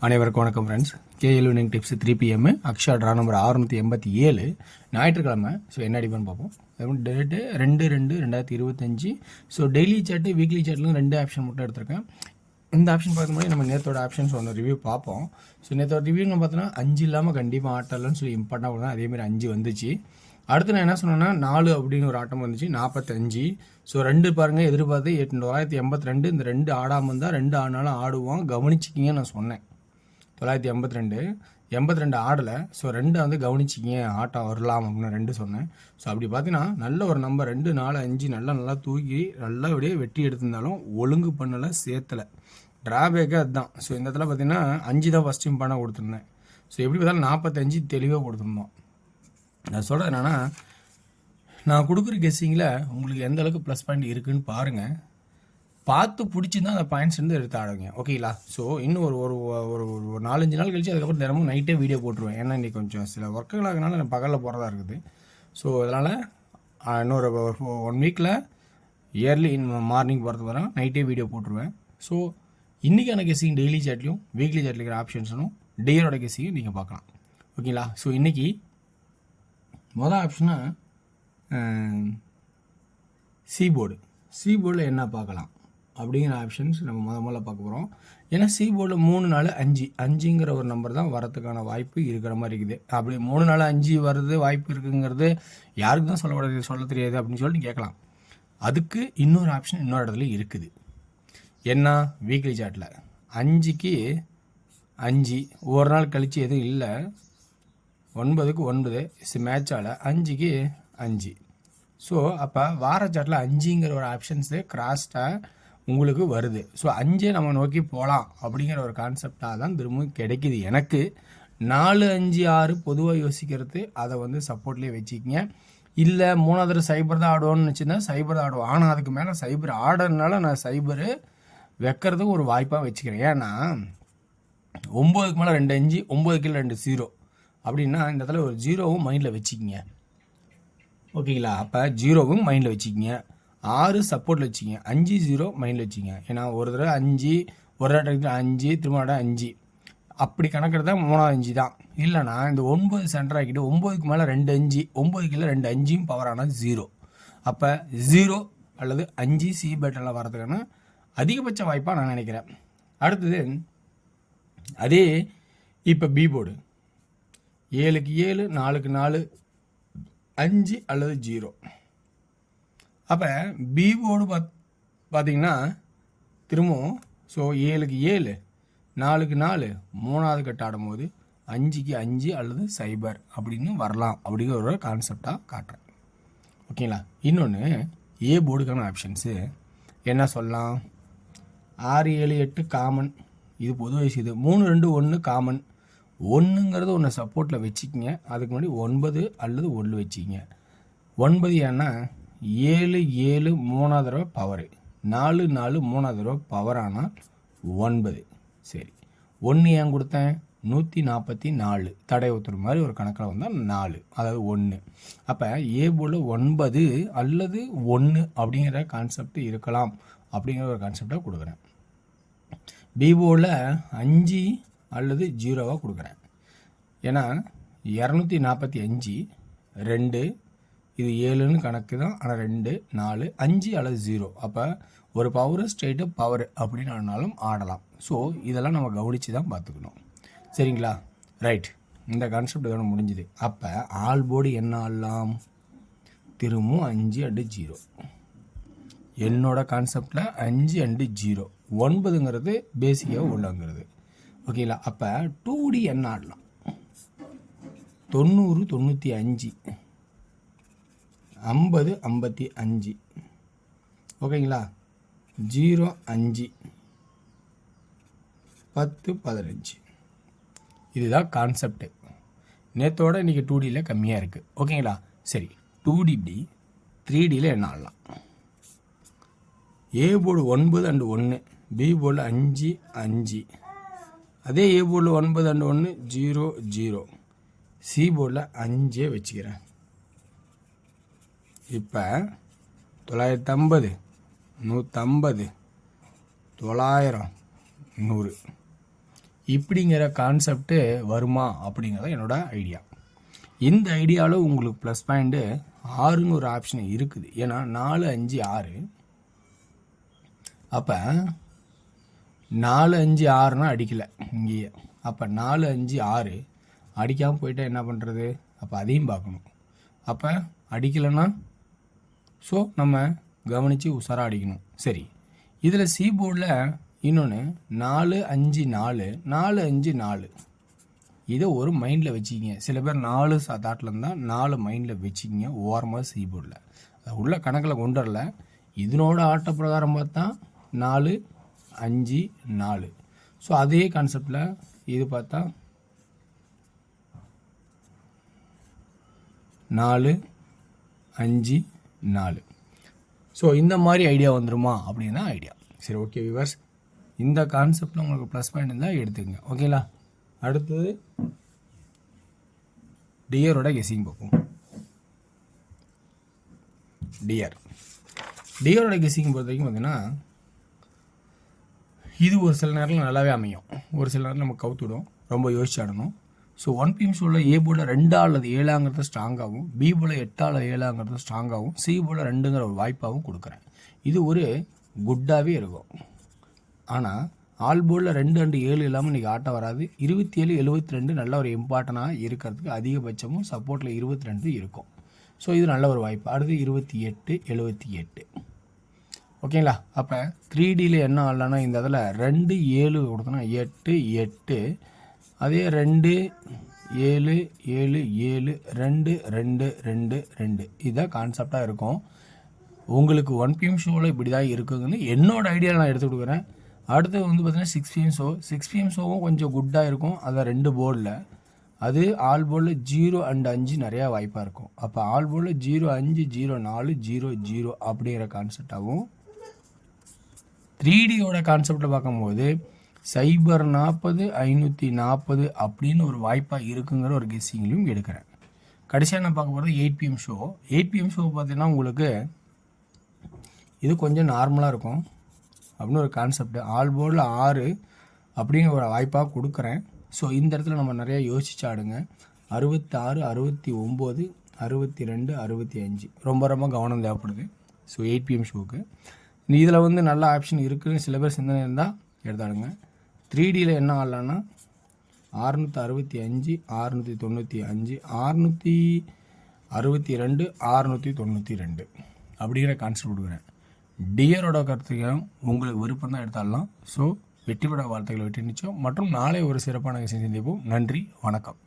அனைவருக்கும் வணக்கம் friends. KL winning tips 3 PM Akshaya draw number 687 ஞாயிற்றுக்கிழமை. ஸோ என்ன அடிப்பான்னு பார்ப்போம். Date 2/2/2025. So daily chart weekly சார்ட்லாம் 2 ஆப்ஷன் மட்டும் எடுத்திருக்கேன். இந்த ஆப்ஷன் பார்க்கும் போது நம்ம நேற்றோட ஆப்ஷன்ஸ் ஒன்று ரிவ்யூ பார்ப்போம். ஸோ நேற்றோட ரிவ்யூன்னு பார்த்தோன்னா 5 இல்லாமல் கண்டிப்பாக ஆட்டம்லன்னு சொல்லி இம்பார்ட்டாக கொடுத்தேன். அதேமாதிரி 5 வந்துச்சு. அடுத்து நான் என்ன சொன்னேன்னா 4 அப்படின்னு ஒரு ஆட்டம் வந்துச்சு, 45. ஸோ 2 பாருங்கள் எதிர்பார்த்து 982. இந்த 2 ஆடாமல் இருந்தால் 2 ஆனாலும் ஆடுவோம், கவனிச்சிக்கிங்க நான் சொன்னேன். 982 ஆடலை. ஸோ 2 வந்து கவனிச்சிக்கிங்க, ஆட்டம் வரலாம் அப்படின்னு 2 சொன்னேன். ஸோ அப்படி பார்த்தீங்கன்னா நல்ல ஒரு நம்பர் 2, 4, 5 நல்லா தூக்கி நல்லபடியே வெட்டி எடுத்திருந்தாலும் ஒழுங்கு பண்ணலை, சேர்த்தலை. ட்ராபேக்கே அதுதான். ஸோ இந்த இடத்துல பார்த்தீங்கன்னா 5 தான் ஃபஸ்ட் டைம் பண்ண கொடுத்துருந்தேன். ஸோ எப்படி பார்த்தாலும் 45 தெளிவாக கொடுத்துருந்தோம். நான் சொல்கிறது என்னென்னா, நான் கொடுக்குற கெஸ்ஸிங்கில் உங்களுக்கு எந்த அளவுக்கு ப்ளஸ் பாயிண்ட் இருக்குதுன்னு பாருங்கள். பார்த்து பிடிச்சிருந்தா அந்த பாயிண்ட்ஸ் வந்து எடுத்து ஆடுங்க, ஓகேங்களா? ஸோ இன்னும் ஒரு ஒரு ஒரு ஒரு 4-5 நாள் கழிச்சு அதுக்கப்புறம் தினமும் நைட்டே வீடியோ போட்டுருவேன். ஏன்னா இன்றைக்கி கொஞ்சம் சில ஒர்க்குகளாகனால நான் பகலில் போகிறதா இருக்குது. ஸோ அதனால் இன்னொரு 1 வீக்கில் இயர்லி மார்னிங் போகிறது வர நைட்டே வீடியோ போட்டுருவேன். ஸோ இன்றைக்கான கெஸ்ஸிங் டெய்லி சாட்லையும் வீக்லி சாட்ல இருக்கிற ஆப்ஷன்ஸும் டேயோட கெஸ்ஸிங்கும் நீங்கள் பார்க்கலாம், ஓகேங்களா? ஸோ இன்றைக்கி மொதல் ஆப்ஷனாக சி போர்டில் என்ன பார்க்கலாம் அப்படிங்கிற ஆப்ஷன்ஸ் நம்ம முதல்ல பார்க்க போகிறோம். ஏன்னா சி போர்டில் 3, 4, 5ங்கிற ஒரு நம்பர் தான் வரத்துக்கான வாய்ப்பு இருக்கிற மாதிரி இருக்குது. அப்படி 3, 4, 5 வருது வாய்ப்பு இருக்குங்கிறது யாருக்கு தான் சொல்ல தெரியாது அப்படின்னு சொல்லிட்டு கேட்கலாம். அதுக்கு இன்னொரு ஆப்ஷன் இன்னொரு இடத்துல இருக்குது. என்ன? வீக்லி சார்ட்டில் 5க்கு 5 ஒரு நாள் கழித்து எதுவும் இல்லை, 9க்கு 9 மேட்சால் 5க்கு 5. ஸோ அப்போ வார சாட்டில் 5ங்கிற ஒரு ஆப்ஷன்ஸு கிராஸ்டாக உங்களுக்கு வருது. ஸோ 5 நம்ம நோக்கி போகலாம் அப்படிங்கிற ஒரு கான்செப்டாக தான் திரும்பவும் கிடைக்கிது எனக்கு. 4, 5, 6 பொதுவாக யோசிக்கிறது, அதை வந்து சப்போர்ட்லேயே வச்சுக்கிங்க. இல்லை 3வது சைபர் தான் ஆடுவோன்னு வச்சுருந்தா சைபர் தான் ஆடுவோம். ஆனால் அதுக்கு மேலே சைபர் ஆடுறதுனால நான் சைபரு வைக்கிறதுக்கு ஒரு வாய்ப்பாக வச்சுக்கிறேன். ஏன்னா 9க்கு மேலே 2 5, 9 கீழே 2 0 அப்படின்னா இந்த இடத்துல ஒரு 0வும் மைண்டில் வச்சுக்கிங்க, ஓகேங்களா? அப்போ 0வும் மைண்டில் வச்சுக்கிங்க. 6 சப்போர்ட்டில் வச்சுக்கிங்க. 5 0 மைண்டில் வச்சுக்கிங்க. ஏன்னா ஒரு தடவை 5, ஒரு தடவை 5, திரும்ப 5 அப்படி கணக்கெடுத்தா 3வது 5 தான். இல்லைனா இந்த 9 சென்டர் ஆக்கிட்டு 9க்கு மேலே 2 5, 9 கீழே 2 5யும் பவர் ஆனால் 0. அப்போ 0 அல்லது 5 சி பேட்டெல்லாம் வரதுக்கான அதிகபட்ச வாய்ப்பாக நான் நினைக்கிறேன். அடுத்தது அதே இப்போ பி போர்டு 7க்கு 7, 4க்கு 4, 5 அல்லது 0. அப்போ பி போர்டு பார்த்தீங்கன்னா திரும்பவும் ஸோ 7க்கு 7, 4க்கு 4 3வது கட்ட ஆடும்போது 5க்கு 5 அல்லது சைபர் அப்படின்னு வரலாம் அப்படிங்கிற ஒரு கான்செப்டாக காட்டுறேன், ஓகேங்களா? இன்னொன்று ஏ போர்டுக்கான ஆப்ஷன்ஸு என்ன சொல்லலாம்? 6 7 8 காமன், இது பொது வயசு. இது 3 2 1 காமன். 1ங்கிறது ஒன்று சப்போர்ட்டில் வச்சுக்கிங்க. அதுக்கு முன்னாடி 9 அல்லது 1 வச்சுக்கிங்க. 9 ஏன்னா 7 7 3வது தடவை பவரு, 4 4 3வது தடவை பவர் ஆனால் 9. சரி, 1 ஏன் கொடுத்தேன்? 144 தடை ஊற்றுற மாதிரி ஒரு கணக்கில் வந்தால் 4, அதாவது 1. அப்போ ஏ போர்டில் 9 அல்லது 1 அப்படிங்கிற கான்செப்ட் இருக்கலாம் அப்படிங்கிற ஒரு கான்செப்டாக கொடுக்குறேன். பி போர்டில் 5 அல்லது 0வாக கொடுக்குறேன். ஏன்னா 245 2, இது 7ன்னு கணக்கு தான். ஆனால் 2 4 5 அல்லது 0. அப்போ ஒரு பவர் ஸ்ட்ரெயிட்டு பவர் அப்படின்னு ஆனாலும் ஆடலாம். ஸோ இதெல்லாம் நம்ம கவனித்து தான் பார்த்துக்கணும், சரிங்களா? ரைட், இந்த கான்செப்ட் இதோட முடிஞ்சுது. அப்போ ஆல் போர்டு என்ன ஆடலாம்? திரும்பவும் 5 அண்டு 0. என்னோட கான்செப்டில் 5 அண்டு 0, 9ங்கிறது பேசிக்காக உள்ளங்கிறது, ஓகேங்களா? அப்போ 2D என்ன ஆடலாம்? 90 95, 50 55, ஓகேங்களா? 0 5, 10 15. இதுதான் கான்செப்டு. நேற்றோட இன்றைக்கி 2Dயில் கம்மியாக இருக்குது, ஓகேங்களா? சரி, 2D இப்படி 3Dயில் என்ன ஆடலாம்? ஏ போர்டு 9 அண்டு 1, பி போர்டில் 5 5, அதே ஏ போர்டில் 9 அண்டு 1 0 0, சி போர்டில் 5 வச்சுக்கிறேன். இப்போ 950 150 900 இப்படிங்கிற கான்செப்ட்டு வருமா அப்படிங்கிறத என்னோட ஐடியா. இந்த ஐடியாவில் உங்களுக்கு ப்ளஸ் பாயிண்ட்டு 6ன்னு ஒரு ஆப்ஷன் இருக்குது. ஏன்னா 4 5 6. அப்போ 4 5 6னா அடிக்கலை இங்கேயே. அப்போ 4 5 6 அடிக்காமல் போயிட்டால் என்ன பண்ணுறது? அப்போ அதையும் பார்க்கணும். அப்போ அடிக்கலைன்னா ஸோ நம்ம கவனித்து உஷாராக அடிக்கணும். சரி, இதில் சி போர்டில் இன்னொன்று 4 5 4 4 5 4 இதை ஒரு மைண்டில் வச்சுக்கிங்க. சில பேர் 4 தாட்டில் இருந்தால் 4 மைண்டில் வச்சுக்கிங்க ஓரமாக சி போர்டில். அது உள்ள கணக்கில் கொண்டு வரல. இதனோட ஆட்ட பிரகாரம் பார்த்தா 4 5 4. ஸோ அதே கான்செப்டில் இது பார்த்தா 4 5 4. ஸோ இந்த மாதிரி ஐடியா வந்துருமா அப்படின்னு தான் ஐடியா. சரி, ஓகே வியூவர்ஸ், இந்த கான்செப்டில் உங்களுக்கு ப்ளஸ் பாயிண்ட் இருந்தால் எடுத்துக்கங்க. ஓகேங்களா? அடுத்தது டியரோட கெஸ்ஸிங் பார்ப்போம். டியரோட கெஸ்ஸிங் பொறுத்த வரைக்கும் பார்த்தீங்கன்னா இது ஒரு சில நேரத்தில் நல்லாவே அமையும், ஒரு சில நேரம் நம்ம கவுத்துடும், ரொம்ப யோசிச்சு ஆடணும். ஸோ 1 PM ஷோவில் ஏ போர்டில் 2 அல்லது 7ங்கிறது ஸ்ட்ராங்காகவும், பி போர்டில் 8 அல்லது 7ங்கிறது ஸ்ட்ராங்காகவும், சி போர்டில் 2ங்கிற ஒரு வாய்ப்பாகவும் கொடுக்குறேன். இது ஒரு குட்டாகவே இருக்கும். ஆனால் ஆல் போர்டில் 2 அண்டு 7 இல்லாமல் இன்றைக்கி ஆட்டம் வராது. 27 72 நல்ல ஒரு இம்பார்ட்டனாக இருக்கிறதுக்கு அதிகபட்சமும் சப்போர்ட்டில் 22 இருக்கும். ஸோ இது நல்ல ஒரு வாய்ப்பு. அடுத்து 28 78. ஓகேங்களா? அப்போ 3Dயில் என்ன ஆடலான்னா இந்த இதில் 2 7 கொடுத்தோன்னா 8 8, அதே 2 7 7 7 2 2 2 2 இதுதான் கான்செப்டாக இருக்கும். உங்களுக்கு 1 PM ஷோவில் இப்படி தான் இருக்குதுன்னு என்னோட ஐடியா நான் எடுத்து கொடுக்குறேன். அடுத்து வந்து பார்த்தீங்கன்னா 6 PM ஷோ. 6 PM ஷோவும் கொஞ்சம் குட்டாக இருக்கும். அதான் 2 போர்டில். அது ஆல் போர்டில் 0 அண்ட் 5 நிறையா வாய்ப்பாக இருக்கும். அப்போ ஆல் போர்டில் 0 5 0 4 0 0 அப்படிங்கிற கான்செப்டாகவும், 3Dயோட கான்செப்டில் பார்க்கும்போது 0 40 540 அப்படின்னு ஒரு வாய்ப்பாக இருக்குங்கிற ஒரு கெஸ்ஸிங்லையும் எடுக்கிறேன். கடைசியாக நான் பார்க்க போகிறது 8 PM ஷோ. 8 PM ஷோ பார்த்தீங்கன்னா உங்களுக்கு இது கொஞ்சம் நார்மலாக இருக்கும் அப்படின்னு ஒரு கான்செப்ட். ஆல் போர்டில் 6 அப்படிங்கிற ஒரு வாய்ப்பாக கொடுக்குறேன். ஸோ இந்த இடத்துல நம்ம நிறையா யோசிச்சு ஆடுங்க. 66 69 62 65 ரொம்ப ரொம்ப கவனம் தேவைப்படுது. ஸோ 8 PM ஷோவுக்கு இதில் வந்து நல்ல ஆப்ஷன் இருக்குதுன்னு சில பேர் சிந்தனை இருந்தால் எடுத்தாடுங்க. 3Dயில் என்ன ஆடலான்னா 665 695 662 692 அப்படிங்கிற கான்செப்ட் கொடுக்குறேன். டியரோட கருத்துக்களும் உங்களுக்கு விருப்பம் தான் எடுத்தாடலாம். ஸோ வெற்றி பெற வாழ்த்துக்களை வெற்றி நிச்சயம். மற்றும் நாளை ஒரு சிறப்பான விஷயம் சந்திப்போம். நன்றி, வணக்கம்.